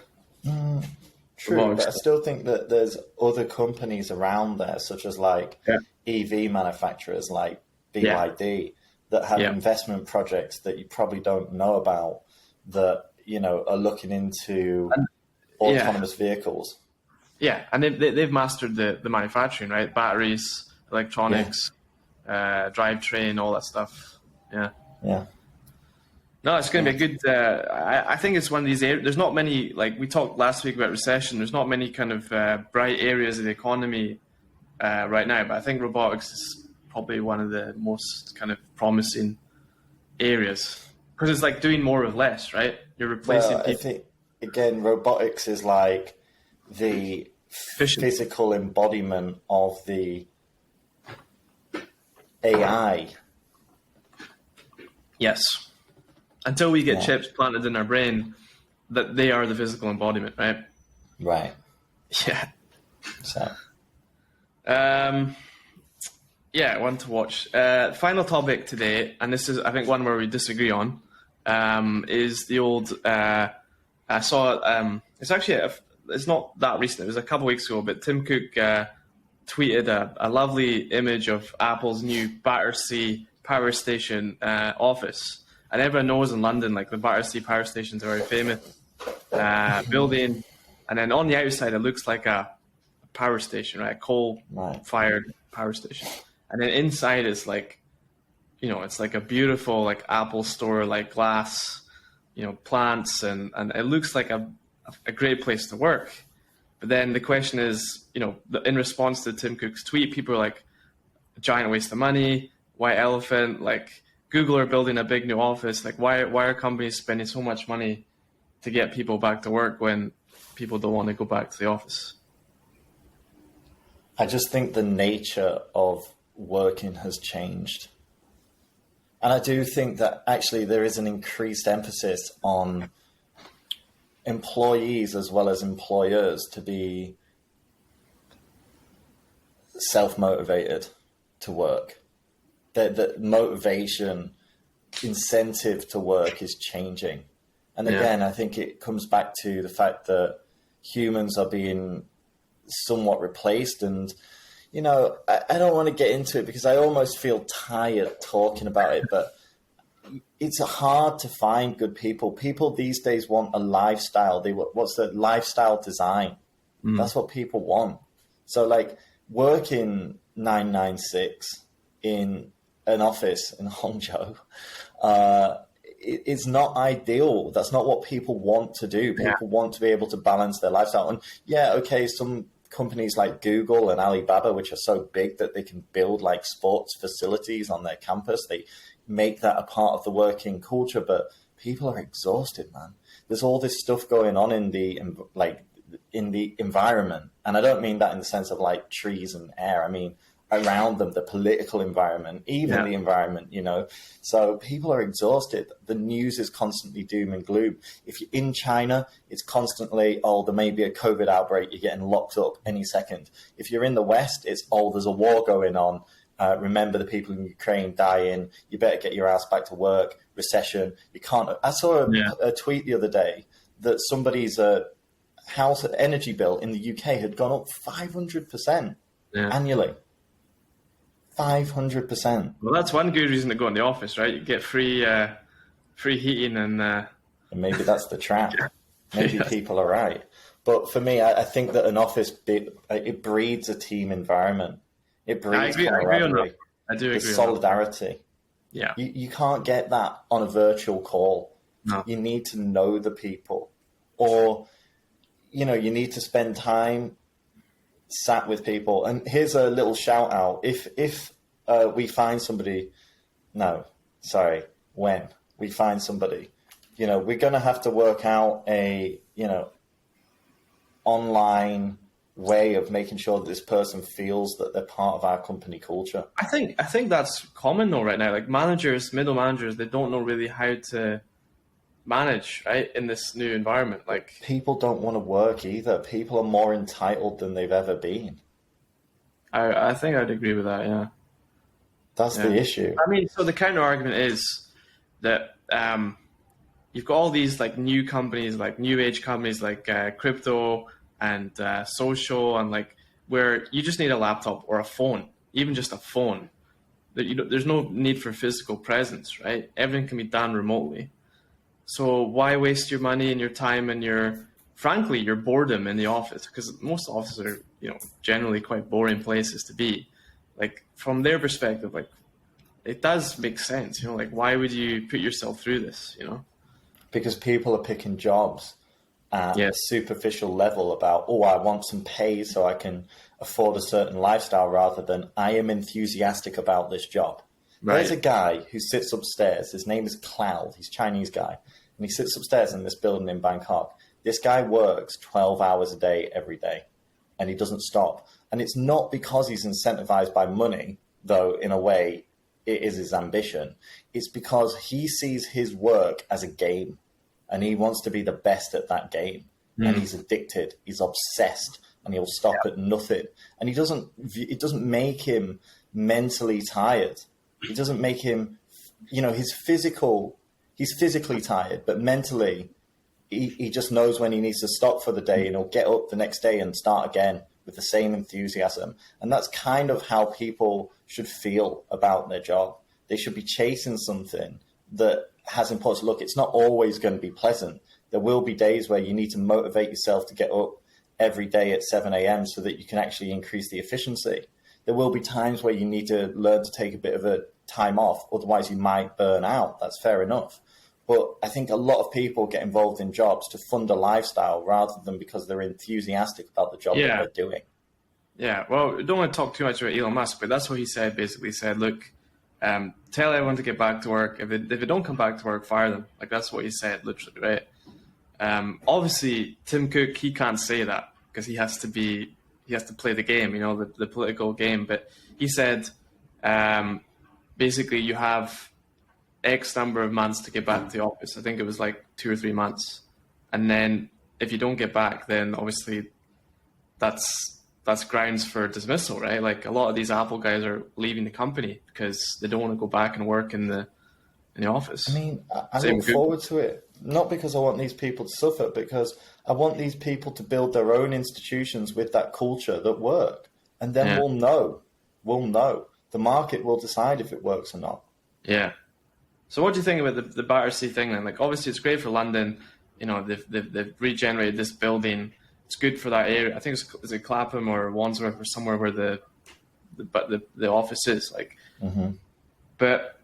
B: True, but I still think that there's other companies around there, such as like EV manufacturers like BYD, that have investment projects that you probably don't know about that are looking into autonomous vehicles.
A: Yeah, and they've mastered the manufacturing, right? Batteries, electronics, drivetrain, all that stuff. Yeah.
B: Yeah.
A: No, it's going to be a good. I think it's one of these areas. There's not many, like we talked last week about recession. There's not many kind of bright areas of the economy right now, but I think robotics is probably one of the most kind of promising areas because it's like doing more with less, right? You're replacing people.
B: I think again, robotics is like the physical embodiment of the AI.
A: Yes. Until we get chips planted in our brain, that they are the physical embodiment, right?
B: Right.
A: Yeah.
B: So.
A: One to watch. Final topic today, and this is, I think, one where we disagree on, is the old. I saw it. It's actually it's not that recent. It was a couple of weeks ago, but Tim Cook tweeted a lovely image of Apple's new Battersea power station office. And everyone knows in London, like the Battersea power stations are very famous building. And then on the outside, it looks like a power station, right? A coal-fired power station. And then inside is like, it's like a beautiful like Apple store, like glass, plants, and it looks like a great place to work. But then the question is, in response to Tim Cook's tweet, people are like, a giant waste of money, white elephant, like Google are building a big new office. Like why are companies spending so much money to get people back to work when people don't want to go back to the office?
B: I just think the nature of working has changed. And I do think that actually there is an increased emphasis on employees as well as employers to be self-motivated to work. The motivation, incentive to work is changing. And again, I think it comes back to the fact that humans are being somewhat replaced. And, I don't want to get into it because I almost feel tired talking about it, but it's hard to find good people. People these days want a lifestyle. What's the lifestyle design? That's what people want. So like working 996 in an office in Hangzhou, it's not ideal. That's not what people want to do. People want to be able to balance their lifestyle. And some companies like Google and Alibaba, which are so big that they can build like sports facilities on their campus. They make that a part of the working culture, but people are exhausted, man. There's all this stuff going on in the environment, and I don't mean that in the sense of like trees and air. I mean around them, the political environment, even the environment, you know. So people are exhausted. The news is constantly doom and gloom. If you're in China, it's constantly, oh, there may be a COVID outbreak, you're getting locked up any second. If you're in the West, it's, oh, there's a war going on. Remember the people in Ukraine dying. You better get your ass back to work. Recession. You can't. I saw a tweet the other day that somebody's house energy bill in the UK had gone up 500% annually. 500%.
A: Well, that's one good reason to go in the office, right? You get free heating and
B: maybe that's the trap. Maybe people are right. But for me, I think that an office, it breeds a team environment. It breeds camaraderie.
A: I do agree.
B: Solidarity.
A: Yeah.
B: You can't get that on a virtual call.
A: No.
B: You need to know the people, or, you know, you need to spend time sat with people. And here's a little shout out. If we find somebody, when we find somebody, you know, we're going to have to work out a, you know, online way of making sure that this person feels that they're part of our company culture.
A: I think that's common though right now. Like managers, middle managers, they don't know really how to manage, right, in this new environment. Like
B: people don't want to work either. People are more entitled than they've ever been.
A: I think I'd agree with that. Yeah,
B: that's the issue.
A: I mean, so the counter argument is that you've got all these like new companies, like new age companies, like crypto and social, and like where you just need a laptop or a phone, even just a phone. That there's no need for physical presence, right? Everything can be done remotely. So why waste your money and your time and frankly, your boredom in the office? Because most offices are, you know, generally quite boring places to be. Like from their perspective, like it does make sense, you know, like why would you put yourself through this, you know?
B: Because people are picking jobs at a superficial level about, oh, I want some pay so I can afford a certain lifestyle, rather than I am enthusiastic about this job. Right. There's a guy who sits upstairs. His name is Cloud. He's a Chinese guy. And he sits upstairs in this building in Bangkok. This guy works 12 hours a day every day, and he doesn't stop. And it's not because he's incentivized by money, though in a way it is his ambition. It's because he sees his work as a game, and he wants to be the best at that game. And he's addicted. He's obsessed, and he'll stop at nothing. And it doesn't make him mentally tired. It doesn't make him, you know, he's physically tired, but mentally he just knows when he needs to stop for the day, and he'll get up the next day and start again with the same enthusiasm. And that's kind of how people should feel about their job. They should be chasing something that has importance. Look, it's not always going to be pleasant. There will be days where you need to motivate yourself to get up every day at 7 a.m. so that you can actually increase the efficiency. There will be times where you need to learn to take a bit of a time off. Otherwise, you might burn out. That's fair enough. But I think a lot of people get involved in jobs to fund a lifestyle rather than because they're enthusiastic about the job that they're doing. Yeah,
A: well, I don't want to talk too much about Elon Musk, but that's what he said, basically said, look, tell everyone to get back to work. If they don't come back to work, fire them. Like, that's what he said, literally, right? Obviously, Tim Cook, he can't say that because he has to play the game, you know, the political game. But he said, basically, you have X number of months to get back to the office. I think it was like 2 or 3 months. And then if you don't get back, then obviously that's grounds for dismissal, right? Like a lot of these Apple guys are leaving the company because they don't want to go back and work in the office.
B: I mean, I look forward to it, not because I want these people to suffer, because I want these people to build their own institutions with that culture that work. And then we'll know. The market will decide if it works or not.
A: Yeah. So what do you think about the Battersea thing then? Like, obviously it's great for London. You know, they've regenerated this building. It's good for that area. I think is it Clapham or Wandsworth or somewhere where the office is. Like, but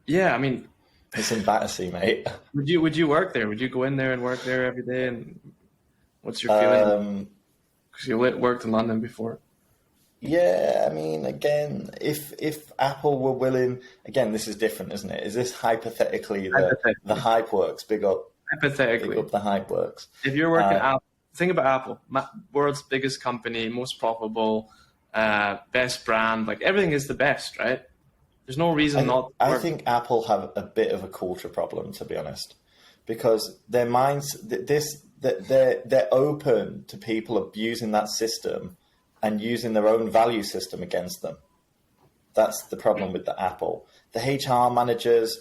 A: yeah, I mean,
B: it's in Battersea, mate.
A: Would you work there? Would you go in there and work there every day? And what's your feeling? because you worked in London before.
B: Yeah, I mean, again, if Apple were willing, again, this is different, isn't it? Is this hypothetically the hype works? Big up
A: Hypothetically,
B: the hype works.
A: if you're working at Apple, think about Apple, world's biggest company, most profitable, best brand, like everything is the best, right? There's no reason not to work.
B: I think Apple have a bit of a culture problem, to be honest, because their minds, they're open to people abusing that system and using their own value system against them. That's the problem with the Apple. The HR managers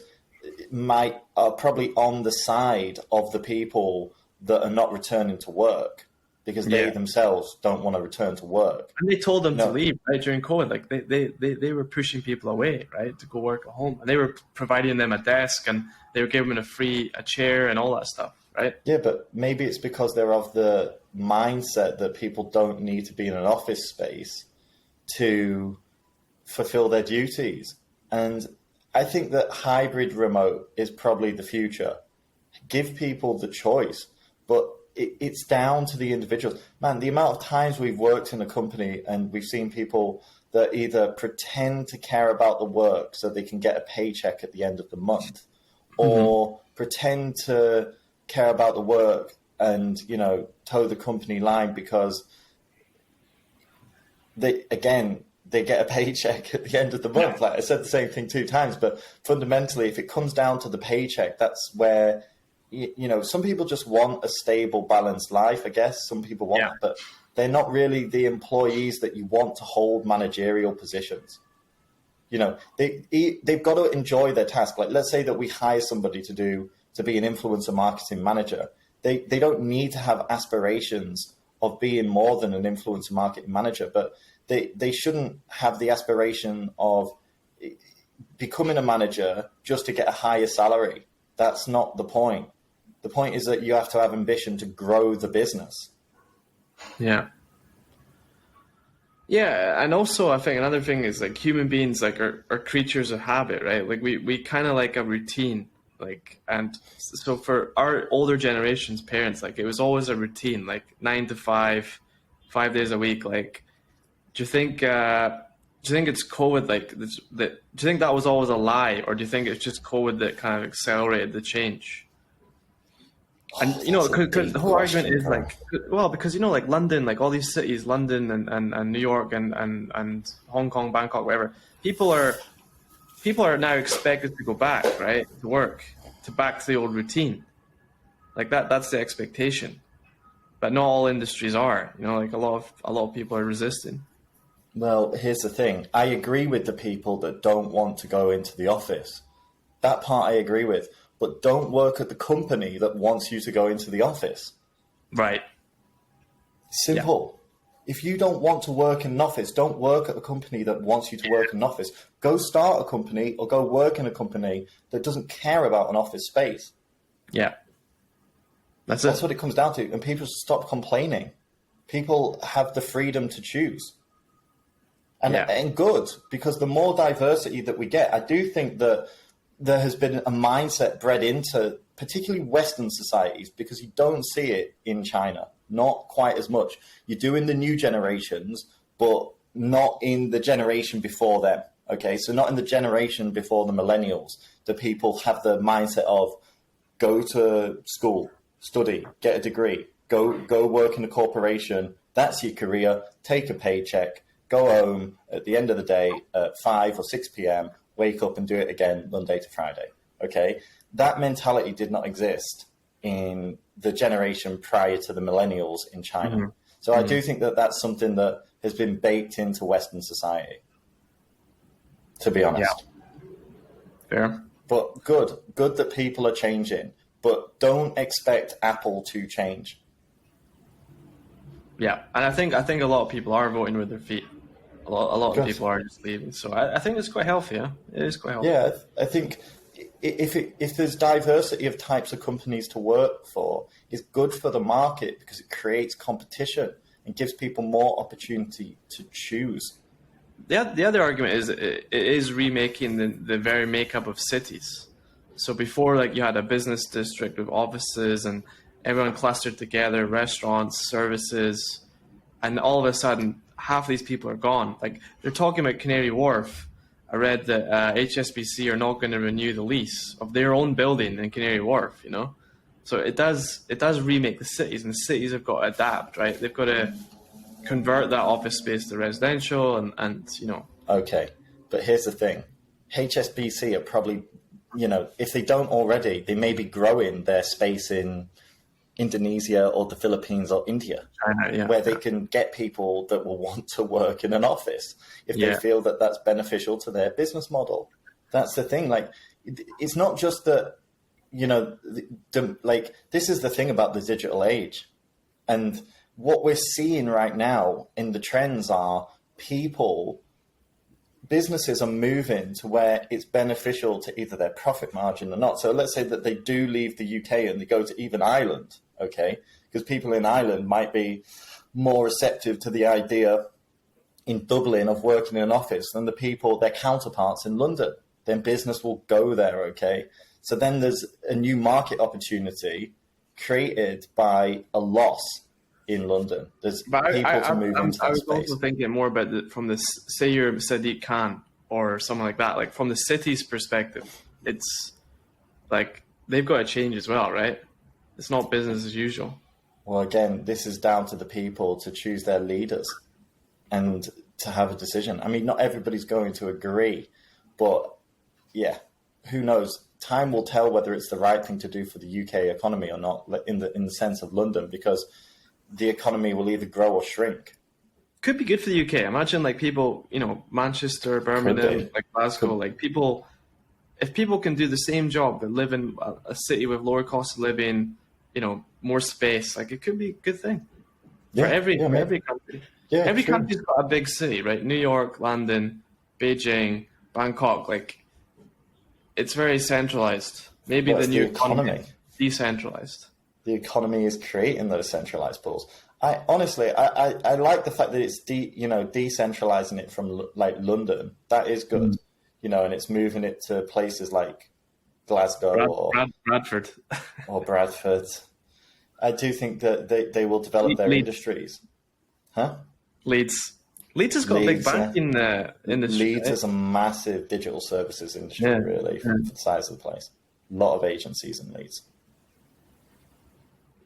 B: are probably on the side of the people that are not returning to work because they themselves don't want to return to work.
A: And they told them to leave, right, during COVID. Like they were pushing people away, right, to go work at home. And they were providing them a desk and they were giving them a chair and all that stuff, right?
B: Yeah, but maybe it's because they're of the mindset that people don't need to be in an office space to fulfill their duties. And I think that hybrid remote is probably the future. Give people the choice, but it's down to the individuals. Man, the amount of times we've worked in a company and we've seen people that either pretend to care about the work so they can get a paycheck at the end of the month, or pretend to care about the work and, toe the company line because they get a paycheck at the end of the month. Like I said the same thing 2 times, but fundamentally, if it comes down to the paycheck, that's where, some people just want a stable, balanced life, I guess. Some people want that, but they're not really the employees that you want to hold managerial positions. They've got to enjoy their task. Like, let's say that we hire somebody to be an influencer marketing manager. They don't need to have aspirations of being more than an influencer marketing manager, but they shouldn't have the aspiration of becoming a manager just to get a higher salary. That's not the point. The point is that you have to have ambition to grow the business.
A: Yeah. Yeah, and also I think another thing is like human beings are creatures of habit, right? Like we kind of like a routine. Like, and so for our older generations, parents, like it was always a routine, like 9 to 5, 5 days a week. Like, do you think it's COVID? Like, do you think that was always a lie, or do you think it's just COVID that kind of accelerated the change? And because the whole argument is like, well, because like London, like all these cities, London and New York and Hong Kong, Bangkok, whatever, people are now expected to go back, right, to work, back to the old routine. Like that's the expectation. But not all industries are. Like a lot of people are resisting.
B: Well, here's the thing. I agree with the people that don't want to go into the office. That part I agree with. But don't work at the company that wants you to go into the office.
A: Right.
B: Simple. Yeah. If you don't want to work in an office, don't work at a company that wants you to work in an office. Go start a company or go work in a company that doesn't care about an office space.
A: Yeah. That's
B: what it comes down to. And people stop complaining. People have the freedom to choose. And good, because the more diversity that we get, I do think that there has been a mindset bred into particularly Western societies, because you don't see it in China, not quite as much. You do in the new generations, but not in the generation before them. Okay, so not in the generation before the millennials, the people have the mindset of go to school, study, get a degree, go work in a corporation. That's your career. Take a paycheck, go home at the end of the day at 5 or 6 p.m., wake up and do it again Monday to Friday. Okay, that mentality did not exist in the generation prior to the millennials in China. Mm-hmm. So I do think that that's something that has been baked into Western society, to be honest.
A: Yeah. Fair.
B: But good that people are changing, but don't expect Apple to change.
A: Yeah, and I think a lot of people are voting with their feet. A lot of people are just leaving. So I think it's quite healthy, yeah? It is quite healthy.
B: Yeah, I think if there's diversity of types of companies to work for, it's good for the market because it creates competition and gives people more opportunity to choose.
A: The other argument is it is remaking the very makeup of cities. So before, like, you had a business district with offices and everyone clustered together, restaurants, services, and all of a sudden half of these people are gone. Like they're talking about Canary Wharf. I read that HSBC are not going to renew the lease of their own building in Canary Wharf. You know, so it does remake the cities, and the cities have got to adapt, right? They've got to convert that office space to residential, and you know.
B: Okay, but here's the thing: HSBC are probably, you know, if they don't already, they may be growing their space in Indonesia or the Philippines or India,
A: China, yeah,
B: where they can get people that will want to work in an office if they feel that that's beneficial to their business model. That's the thing. Like, it's not just that, you know, like, this is the thing about the digital age. And what we're seeing right now in the trends are businesses are moving to where it's beneficial to either their profit margin or not. So let's say that they do leave the UK and they go to even Ireland, okay? Because people in Ireland might be more receptive to the idea in Dublin of working in an office than their counterparts in London. Then business will go there, okay? So then there's a new market opportunity created by a loss in London. There's people to move into that
A: I was
B: space.
A: also thinking more about from the, say you're Sadiq Khan or someone like that, like from the city's perspective, it's like they've got to change as well, right? It's not business as usual.
B: Well, again, this is down to the people to choose their leaders and to have a decision. I mean, not everybody's going to agree, but yeah, who knows? Time will tell whether it's the right thing to do for the UK economy or not, in the sense of London, because the economy will either grow or shrink.
A: Could be good for the UK. Imagine like people, you know, Manchester, Birmingham, like Glasgow, like people, if people can do the same job but live in a city with lower cost of living, you know, more space, like it could be a good thing for every country. Yeah, every country's got a big city, right? New York, London, Beijing, Bangkok, like it's very centralized. Maybe the new economy is decentralized.
B: The economy is creating those centralized pools. I honestly like the fact that it's decentralizing it from like London. That is good, you know, and it's moving it to places like Glasgow or
A: Bradford
B: or Bradford. I do think that they will develop their industries. Huh?
A: Leeds has got a big bank in the industry.
B: Leeds is a massive digital services industry, really, for the size of the place. A lot of agencies in Leeds.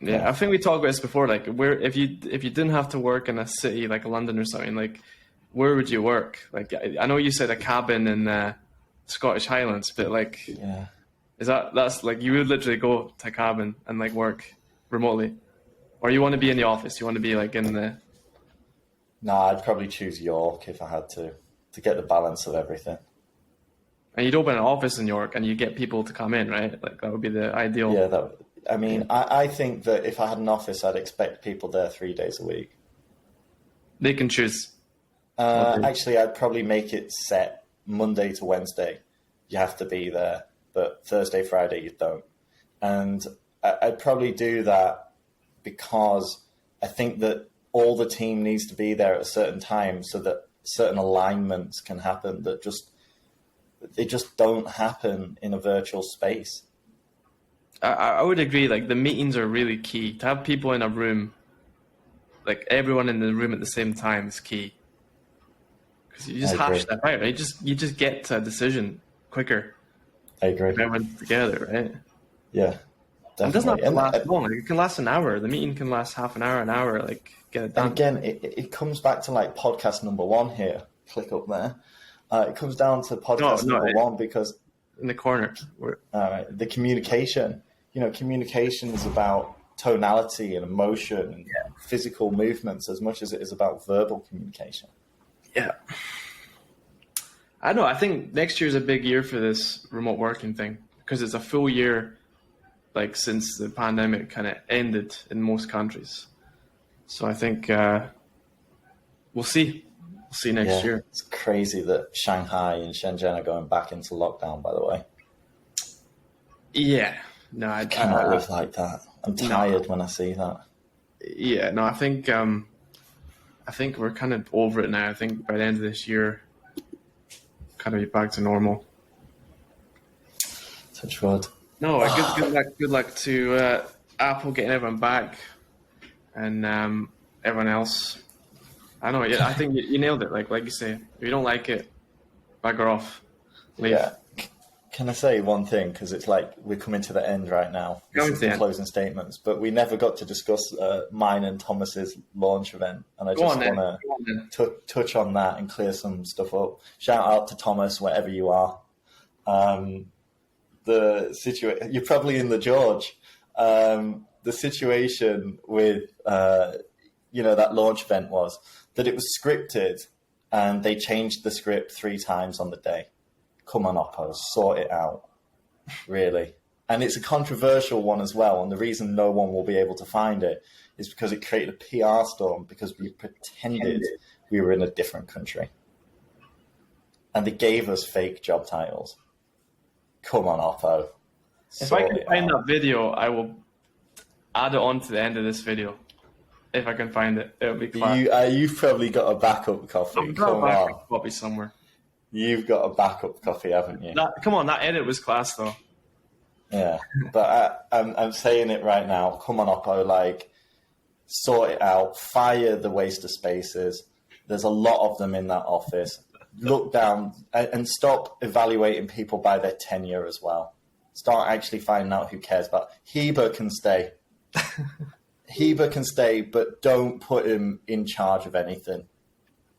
A: Yeah, I think we talked about this before. Like, if you didn't have to work in a city like London or something, like, where would you work? Like, I know you said a cabin in the Scottish Highlands, but like, that's like you would literally go to a cabin and like work remotely, or you want to be in the office? You want to be like in the?
B: No, I'd probably choose York if I had to get the balance of everything.
A: And you'd open an office in York, and you get people to come in, right? Like that would be the ideal.
B: Yeah, I mean, I think that if I had an office, I'd expect people there 3 days a week.
A: They can choose.
B: Actually, I'd probably make it set Monday to Wednesday. You have to be there, but Thursday, Friday, you don't. And I'd probably do that because I think that all the team needs to be there at a certain time so that certain alignments can happen that they just don't happen in a virtual space.
A: I would agree. Like the meetings are really key. To have people in a room, like everyone in the room at the same time, is key. Because you just hash that out, right? You just get to a decision quicker.
B: I agree.
A: If everyone's together, right?
B: Yeah, definitely.
A: It doesn't have to last long. Like, it can last an hour. The meeting can last half an hour. Like, get it done.
B: And again, it comes back to like podcast number 1 here. Click up there. It comes down to podcast number 1 because
A: in the corner.
B: The communication. You know, communication is about tonality and emotion and physical movements as much as it is about verbal communication.
A: Yeah. I know. I think next year is a big year for this remote working thing because it's a full year, like since the pandemic kind of ended in most countries. So I think we'll see. We'll see next year.
B: It's crazy that Shanghai and Shenzhen are going back into lockdown, by the way.
A: Yeah. No, I
B: cannot live like that. I'm tired when I see that.
A: Yeah, no, I think we're kind of over it now. I think by the end of this year, kind of be back to normal.
B: Touch wood.
A: No, good luck to Apple getting everyone back, and everyone else. I know. Yeah, I think you nailed it. Like you say, if you don't like it, bugger off. Leave.
B: Yeah. Can I say one thing? Because it's like we're coming to the end right now. This is the closing statements, but we never got to discuss mine and Thomas's launch event, and I just want to touch on that and clear some stuff up. Shout out to Thomas, wherever you are. The situation, you're probably in the George. The situation with that launch event was that it was scripted, and they changed the script 3 times on the day. Come on, Oppo, sort it out. Really. And it's a controversial one as well. And the reason no one will be able to find it is because it created a PR storm because we pretended we were in a different country. And they gave us fake job titles. Come on, Oppo.
A: If I can find that video, I will add it on to the end of this video. If I can find it, it'll be class.
B: You've probably got a backup copy.
A: I've got a backup copy somewhere.
B: You've got a backup copy, haven't you?
A: Come on, that edit was class, though.
B: Yeah, but I'm saying it right now. Come on, Oppo, like, sort it out. Fire the waste of spaces. There's a lot of them in that office. Look down and stop evaluating people by their tenure as well. Start actually finding out who cares about. Heber can stay. Heber can stay, but don't put him in charge of anything,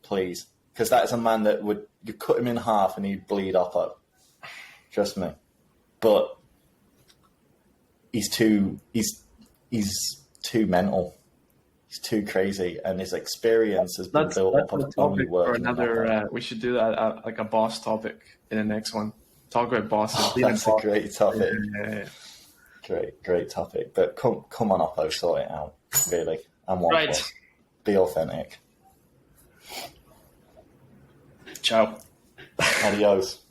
B: please. Because that is a man that you cut him in half and he'd bleed Oppo. Trust me. But he's too mental. He's too crazy, and his experience has been built up of only work.
A: We should do that like a boss topic in the next one. Talk about bosses.
B: Oh, that's a great topic.
A: Yeah.
B: Great topic. But come on, Oppo, sort it out. Really, and one
A: right.
B: Plus. Be authentic.
A: Ciao.
B: Adios.